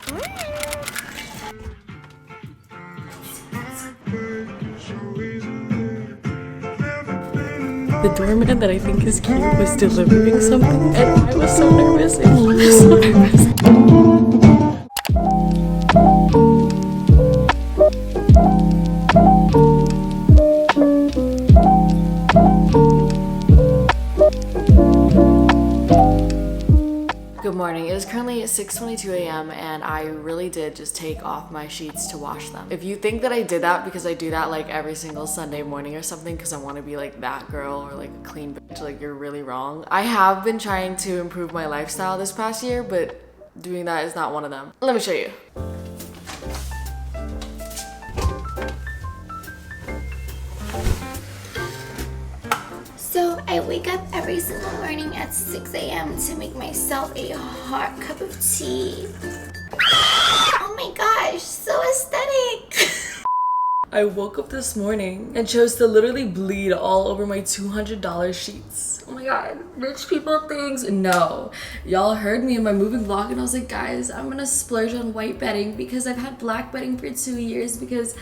The doorman that I think is cute was delivering something, and I was so nervous. I was so nervous. Good morning. It is currently 6:22 a.m. and I really did just take off my sheets to wash them. If you think that I did that because I do that like every single Sunday morning or something because I want to be like that girl or like a clean bitch, like you're really wrong. I have been trying to improve my lifestyle this past year, but doing that is not one of them. Let me show you. So I wake up every single morning at 6 a.m. to make myself a hot cup of tea. Oh my gosh, so aesthetic. I woke up this morning and chose to literally bleed all over my $200 sheets. Oh my god, rich people things. No, y'all heard me in my moving vlog and I was like, guys, I'm gonna splurge on white bedding because I've had black bedding for 2 years because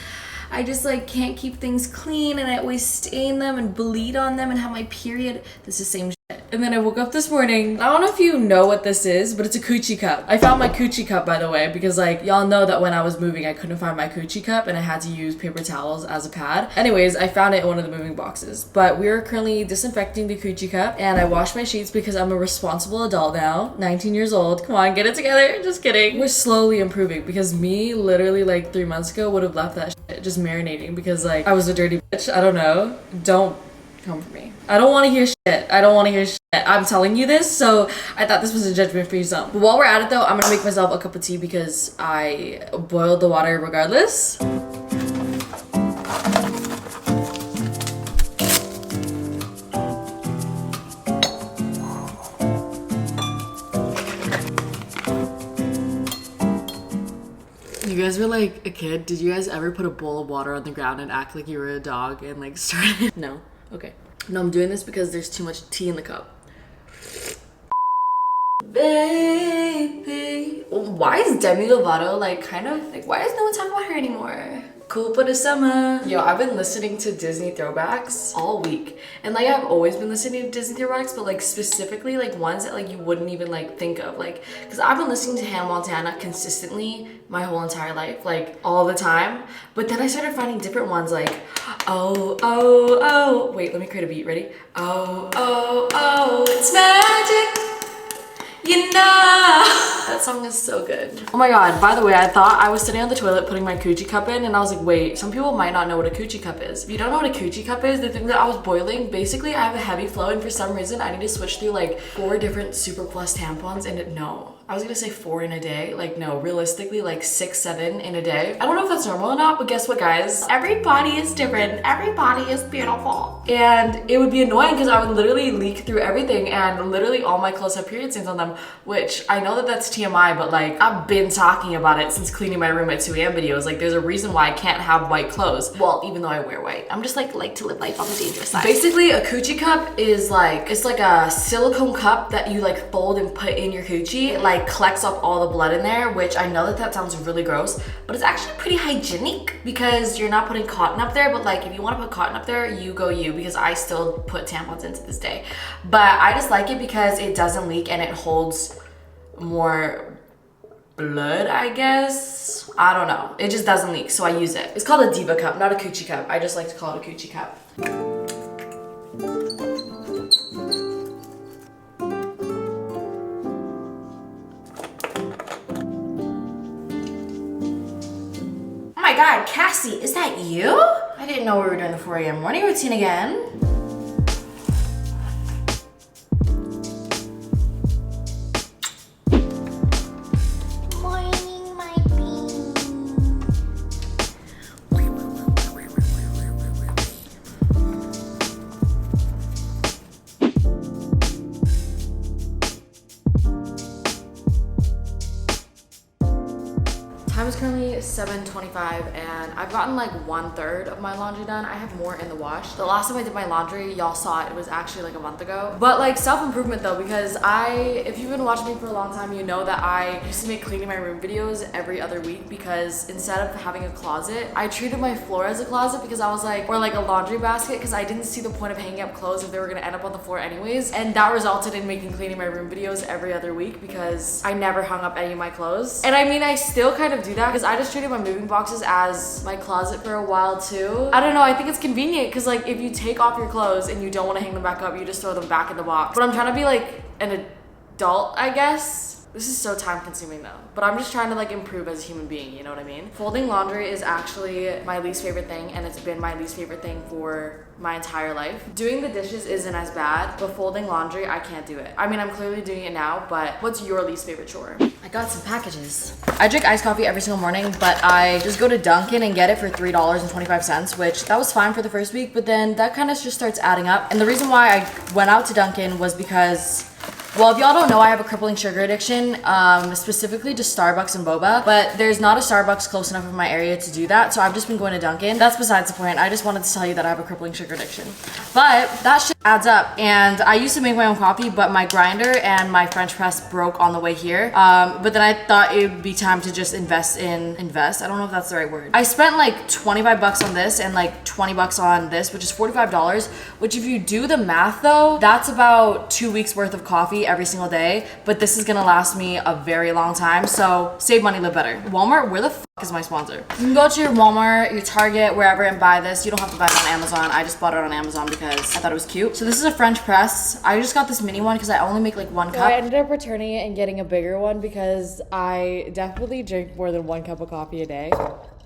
I just like can't keep things clean and I always stain them and bleed on them and have my period. This is the same shit. And then I woke up this morning. I don't know if you know what this is, but it's a coochie cup. I found my coochie cup, by the way, because like y'all know that when I was moving I couldn't find my coochie cup and I had to use paper towels as a pad. Anyways, I found it in one of the moving boxes. But we're currently disinfecting the coochie cup and I washed my sheets because I'm a responsible adult now, 19 years old. Come on, get it together. Just kidding. We're slowly improving because me literally like 3 months ago would have left that shit just marinating because like I was a dirty bitch. I don't know. Don't come for me. I don't want to hear shit. I don't want to hear shit. I'm telling you this, so I thought this was a judgment-free zone. But while we're at it though, I'm gonna make myself a cup of tea because I boiled the water regardless. You guys were like a kid. Did you guys ever put a bowl of water on the ground and act like you were a dog and like start? No? Okay. No, I'm doing this because there's too much tea in the cup. Baby. Why is Demi Lovato like kind of like, why is no one talking about her anymore? Cool for the summer. Yo, I've been listening to Disney throwbacks all week. And like I've always been listening to Disney throwbacks, but like specifically like ones that like you wouldn't even like think of. Like, cause I've been listening to Hannah Montana consistently my whole entire life, like all the time. But then I started finding different ones like, oh, oh, oh. Wait, let me create a beat, ready? Oh, oh, oh, it's magic. You know. That song is so good. Oh my god, by the way, I thought I was sitting on the toilet putting my coochie cup in and I was like, wait, some people might not know what a coochie cup is. If you don't know what a coochie cup is, the thing that I was boiling, basically I have a heavy flow and for some reason I need to switch through like 4 different Super Plus tampons and no. I was gonna say 4 in a day. Like no, realistically like 6, 7 in a day. I don't know if that's normal or not, but guess what guys? Every body is different. Every body is beautiful. And it would be annoying because I would literally leak through everything and literally all my clothes have period stains on them, which I know that that's TMI, but like I've been talking about it since cleaning my room at 2 a.m. videos. Like there's a reason why I can't have white clothes. Well, even though I wear white. I'm just like to live life on the dangerous side. Basically a coochie cup is like, it's like a silicone cup that you like fold and put in your coochie. It like collects up all the blood in there, which I know that that sounds really gross, but it's actually pretty hygienic because you're not putting cotton up there. But like if you want to put cotton up there, you go you, because I still put tampons into this day. But I just like it because it doesn't leak and it holds more blood, I guess. I don't know. It just doesn't leak, so I use it. It's called a diva cup, not a coochie cup. I just like to call it a coochie cup. Oh my god, Cassie, is that you? I didn't know we were doing the 4 a.m. morning routine again. Time is currently 7:25 and I've gotten like 1/3 of my laundry done. I have more in the wash. The last time I did my laundry, y'all saw it was actually like a month ago. But like self-improvement though, because if you've been watching me for a long time, you know that I used to make cleaning my room videos every other week because instead of having a closet, I treated my floor as a closet because I was like, or like a laundry basket, because I didn't see the point of hanging up clothes if they were gonna end up on the floor anyways. And that resulted in making cleaning my room videos every other week because I never hung up any of my clothes. And I mean, I still kind of do that because I just treated my moving boxes as my closet for a while too. I don't know, I think it's convenient because like if you take off your clothes and you don't want to hang them back up, you just throw them back in the box. But I'm trying to be like an adult, I guess. This is so time consuming though, but I'm just trying to like improve as a human being, you know what I mean? Folding laundry is actually my least favorite thing, and it's been my least favorite thing for my entire life. Doing the dishes isn't as bad, but folding laundry, I can't do it. I mean, I'm clearly doing it now, but what's your least favorite chore? I got some packages. I drink iced coffee every single morning, but I just go to Dunkin' and get it for $3.25, which that was fine for the first week, but then that kind of just starts adding up. And the reason why I went out to Dunkin' was because, well, if y'all don't know, I have a crippling sugar addiction, specifically to Starbucks and boba, but there's not a Starbucks close enough in my area to do that, so I've just been going to Dunkin'. That's besides the point. I just wanted to tell you that I have a crippling sugar addiction. But that shit adds up, and I used to make my own coffee, but my grinder and my French press broke on the way here. But then I thought it would be time to just invest. I don't know if that's the right word. I spent like 25 bucks on this and like 20 bucks on this, which is $45, which if you do the math though, that's about 2 weeks worth of coffee every single day, but this is gonna last me a very long time, so save money, live better. Walmart, where the fuck is my sponsor? You can go to your Walmart, your Target, wherever and buy this. You don't have to buy it on Amazon. I just bought it on Amazon because I thought it was cute. So this is a French press. I just got this mini one because I only make like 1 cup. I ended up returning it and getting a bigger one because I definitely drink more than 1 cup of coffee a day.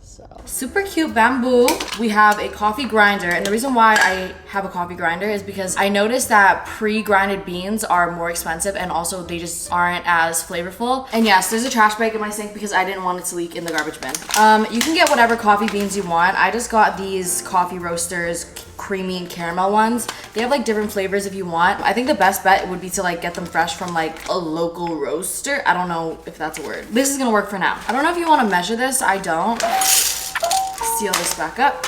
So. Super cute bamboo. We have a coffee grinder, and the reason why I have a coffee grinder is because I noticed that pre-grinded beans are more expensive and also they just aren't as flavorful. And yes, there's a trash bag in my sink because I didn't want it to leak in the garbage bin. You can get whatever coffee beans you want. I just got these coffee roasters, creamy and caramel ones. They have like different flavors if you want. I think the best bet would be to like get them fresh from like a local roaster. I don't know if that's a word. This is gonna work for now. I don't know if you want to measure this. I don't. Seal this back up.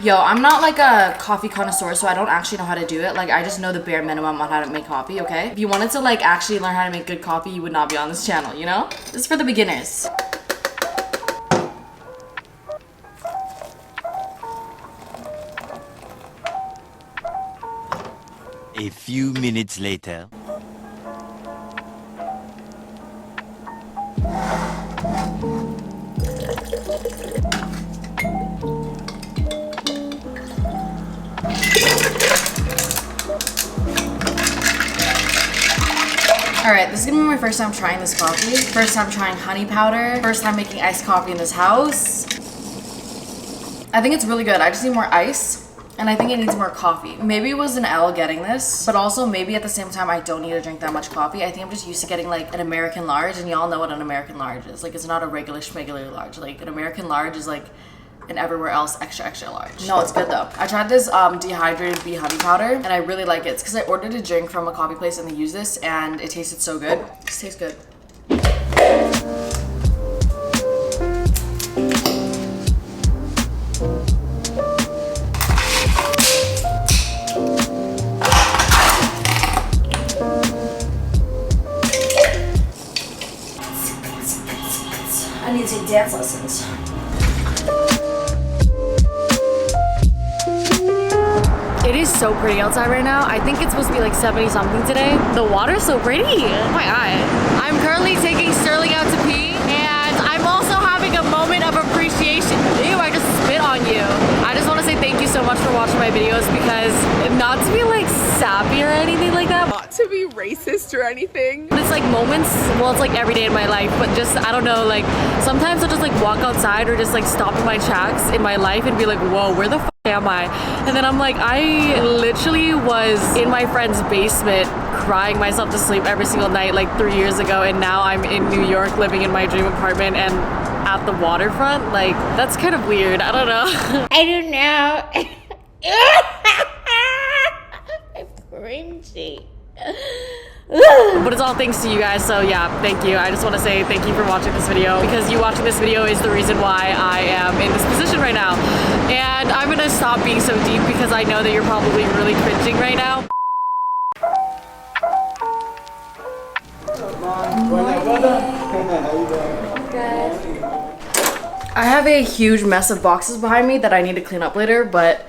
Yo, I'm not like a coffee connoisseur, so I don't actually know how to do it. Like, I just know the bare minimum on how to make coffee, okay? If you wanted to like actually learn how to make good coffee, you would not be on this channel, you know? This is for the beginners. A few minutes later. Alright, this is gonna be my first time trying this coffee. First time trying honey powder. First time making iced coffee in this house. I think it's really good. I just need more ice. And I think it needs more coffee. Maybe it was an L getting this, but also maybe at the same time I don't need to drink that much coffee. I think I'm just used to getting like an American large, and y'all know what an American large is. Like, it's not a regular schmegular large. Like, an American large is like an everywhere else extra extra large. No, it's good though. I tried this dehydrated bee honey powder and I really like it. It's because I ordered a drink from a coffee place and they use this and it tasted so good. This tastes good. I need to take dance lessons. It is so pretty outside right now. I think it's supposed to be like 70 something today. The water's so pretty. Oh my god. I'm currently taking Sterling out to pee, and I'm also having a moment of appreciation. Ew, I just spit on you. I just want to say thank you so much for watching my videos, because not to be like sappy or anything like that. Not to be racist or anything. It's like moments, well, it's like every day in my life, but just, I don't know, like sometimes I'll just like walk outside or just like stop in my tracks in my life and be like, whoa, where the f am I? And then I'm like, I literally was in my friend's basement crying myself to sleep every single night like 3 years ago, and now I'm in New York living in my dream apartment and at the waterfront. Like, that's kind of weird. I don't know. I don't know. I'm cringy. But it's all thanks to you guys, so yeah, thank you. I just want to say thank you for watching this video, because you watching this video is the reason why I am in this position right now. And I'm gonna stop being so deep because I know that you're probably really cringing right now. I have a huge mess of boxes behind me that I need to clean up later, but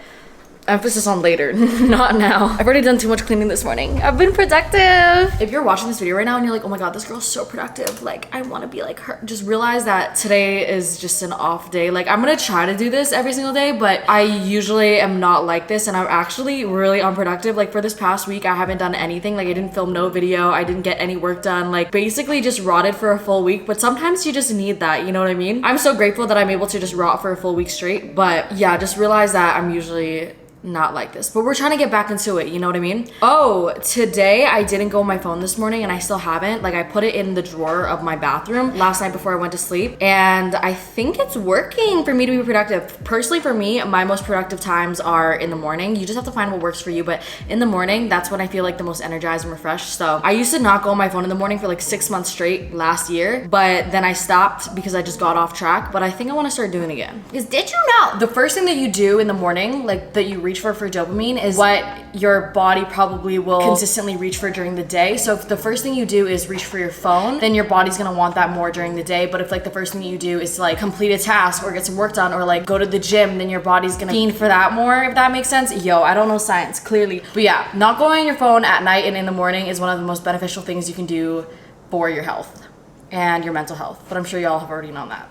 emphasis on later, not now. I've already done too much cleaning this morning. I've been productive. If you're watching this video right now and you're like, oh my god, this girl's so productive, like I want to be like her, just realize that today is just an off day. Like I'm gonna try to do this every single day, but I usually am not like this, and I'm actually really unproductive. Like for this past week, I haven't done anything. Like I didn't film no video, I didn't get any work done, like basically just rotted for a full week. But sometimes you just need that, you know what I mean? I'm so grateful that I'm able to just rot for a full week straight, but yeah, just realize that I'm usually not like this, but we're trying to get back into it, you know what I mean? Oh, today I didn't go on my phone this morning, and I still haven't. Like I put it in the drawer of my bathroom last night before I went to sleep, and I think it's working for me to be productive. Personally, for me, my most productive times are in the morning. You just have to find what works for you, but in the morning, that's when I feel like the most energized and refreshed. So I used to not go on my phone in the morning for like 6 months straight last year, but then I stopped because I just got off track. But I think I want to start doing it again. Because did you know the first thing that you do in the morning, like that you reach for dopamine, is what your body probably will consistently reach for during the day. So if the first thing you do is reach for your phone, then your body's gonna want that more during the day. But if like the first thing you do is to like complete a task or get some work done or like go to the gym, then your body's gonna fiend for that more, if that makes sense. Yo, I don't know science, clearly. But yeah, not going on your phone at night and in the morning is one of the most beneficial things you can do for your health and your mental health. But I'm sure y'all have already known that.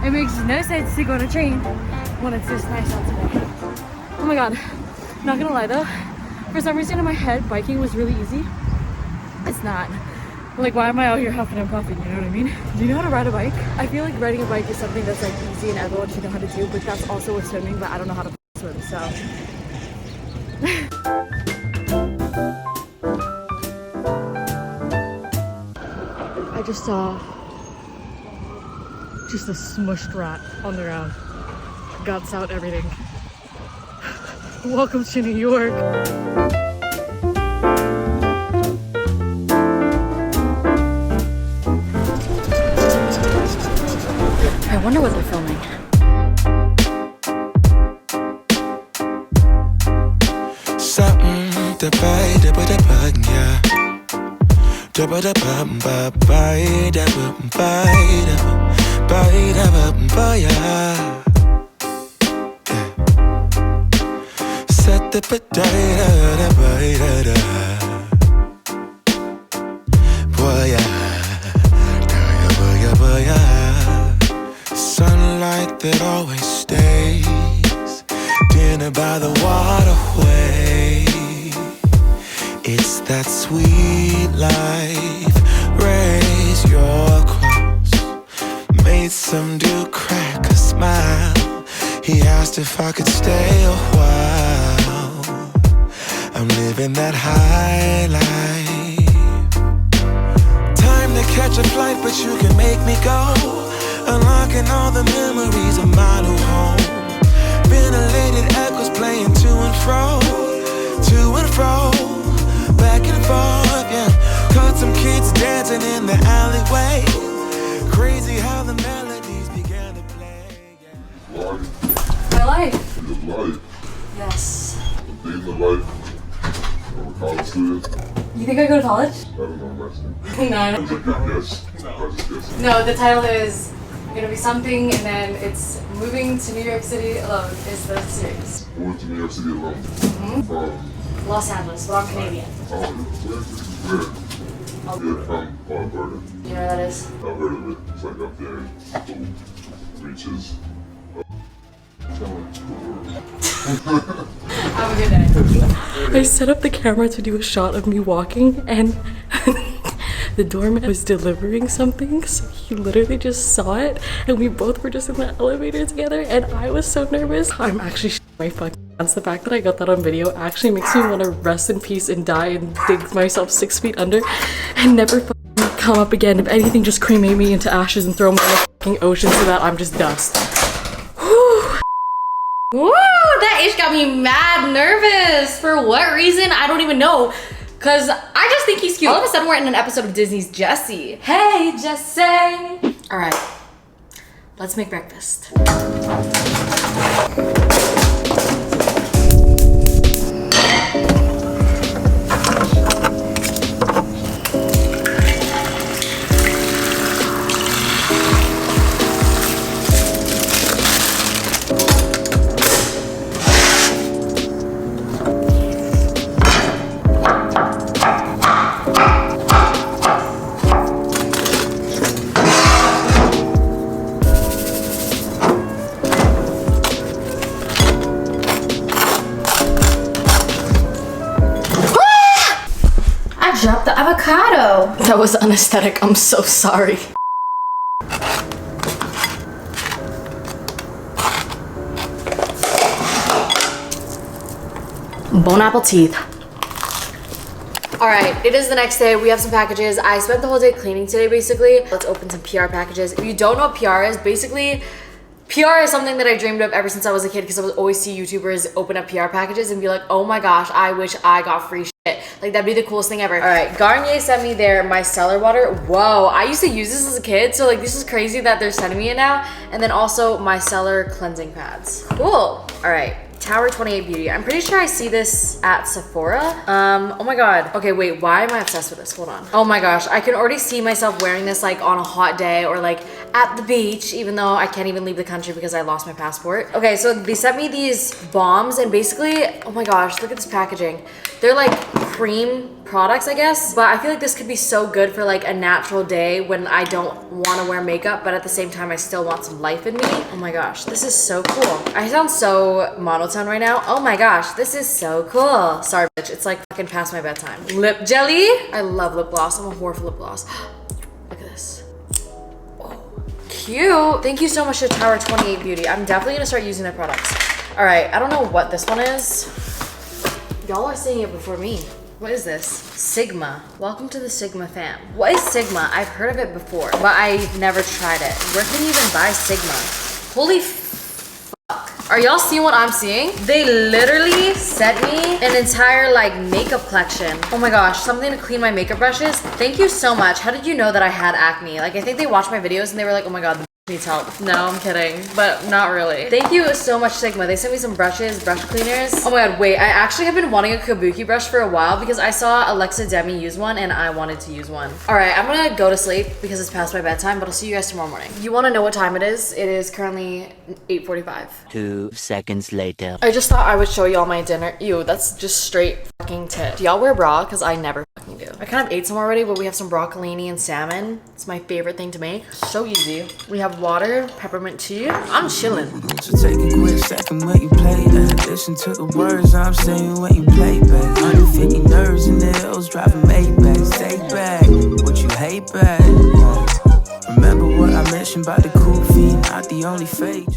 It makes no sense to go on a train when it's this nice out today. Oh my god, not gonna lie though, for some reason in my head biking was really easy. It's not. Like why am I out here huffing and puffing, you know what I mean? Do you know how to ride a bike? I feel like riding a bike is something that's like easy and everyone should know how to do, but that's also with swimming, but I don't know how to swim, so. I just saw just a smushed rat on the ground. Guts out, everything. Welcome to New York. I wonder what they're filming. Something to buy, yeah. Set the potato, sunlight that always stays, dinner by the waterway. It's that sweet life. Raise your cross. Made some dude crack a smile. He asked if I could stay a while. I'm living that high life. Time to catch a flight, but you can make me go. Unlocking all the memories of my new home. Ventilated echoes playing to and fro. Back and forth, yeah. Caught some kids dancing in the alleyway. Crazy how the melodies began to play, yeah. My life. Your life. Yes. Dating the life of a college student. You think I go to college? I don't know, I'm asking. No. It's like your guess. I just guess. No, the title is gonna be something, and then it's Moving to New York City Alone is the series. Moving to New York City alone. From Los Angeles, but I'm Canadian. where? Yeah, from Alberta. You know where that is? I've heard of it. It's like up there. Little reaches. Have a good day. I set up the camera to do a shot of me walking, and the doorman was delivering something, so he literally just saw it, and we both were just in the elevator together, and I was so nervous. I'm actually my fucking pants. The fact that I got that on video actually makes me want to rest in peace and die and dig myself 6 feet under and never fucking come up again. If anything, just cremate me into ashes and throw me in the fucking ocean so that I'm just dust. Woo! Woo! The Ish got me mad nervous. For what reason? I don't even know. Cause I just think he's cute. All of a sudden we're in an episode of Disney's Jessie. Hey, Jessie. All right, let's make breakfast. Drop the avocado. That was unesthetic. I'm so sorry. Bon appetit. All right, it is the next day. We have some packages. I spent the whole day cleaning today, basically. Let's open some PR packages. If you don't know what PR is, basically, PR is something that I dreamed of ever since I was a kid because I would always see YouTubers open up PR packages and be like, oh my gosh, I wish I got free shit. Like, that'd be the coolest thing ever. All right, Garnier sent me their micellar water. Whoa, I used to use this as a kid, so like this is crazy that they're sending me it now. And then also micellar cleansing pads. Cool. All right. Tower 28 Beauty. I'm pretty sure I see this at Sephora. Oh my god. Okay, wait, why am I obsessed with this? Hold on. Oh my gosh, I can already see myself wearing this like on a hot day or like at the beach, even though I can't even leave the country because I lost my passport. Okay, so they sent me these bombs and basically, oh my gosh, look at this packaging. They're like cream products, I guess, but I feel like this could be so good for like a natural day when I don't want to wear makeup, but at the same time I still want some life in me. Oh my gosh, this is so cool. I sound so monotone right now. Oh my gosh, this is so cool. Sorry bitch, it's like fucking past my bedtime. Lip jelly. I love lip gloss. I'm a whore for lip gloss. Look at this. Oh, cute. Thank you so much to Tower 28 Beauty. I'm definitely gonna start using their products. All right, I don't know what this one is. Y'all are seeing it before me. What is this? Sigma. Welcome to the Sigma fam. What is Sigma? I've heard of it before, but I've never tried it. Where can you even buy Sigma? Holy fuck. Are y'all seeing what I'm seeing? They literally sent me an entire like makeup collection. Oh my gosh, something to clean my makeup brushes. Thank you so much. How did you know that I had acne? Like, I think they watched my videos and they were like, oh my god, needs help. No, I'm kidding, but not really. Thank you so much, Sigma. They sent me some brushes, brush cleaners. Oh my god, wait, I actually have been wanting a kabuki brush for a while because I saw Alexa Demi use one and I wanted to use one. All right, I'm gonna go to sleep because it's past my bedtime, but I'll see you guys tomorrow morning. You wanna know what time it is? It is currently 8:45. 2 seconds later. I just thought I would show y'all my dinner. Ew, that's just straight fucking tit. Do y'all wear bra? Because I never fucking do. I kind of ate some already, but we have some broccolini and salmon. It's my favorite thing to make. So easy. We have water, peppermint tea. I'm chilling. So take a quick second when you play that. Listen to the words I'm saying when you play back. 150 nerves in the hills, driving Maybach. Stay back, what you hate back. Remember what I mentioned about the cool feet, not the only fake.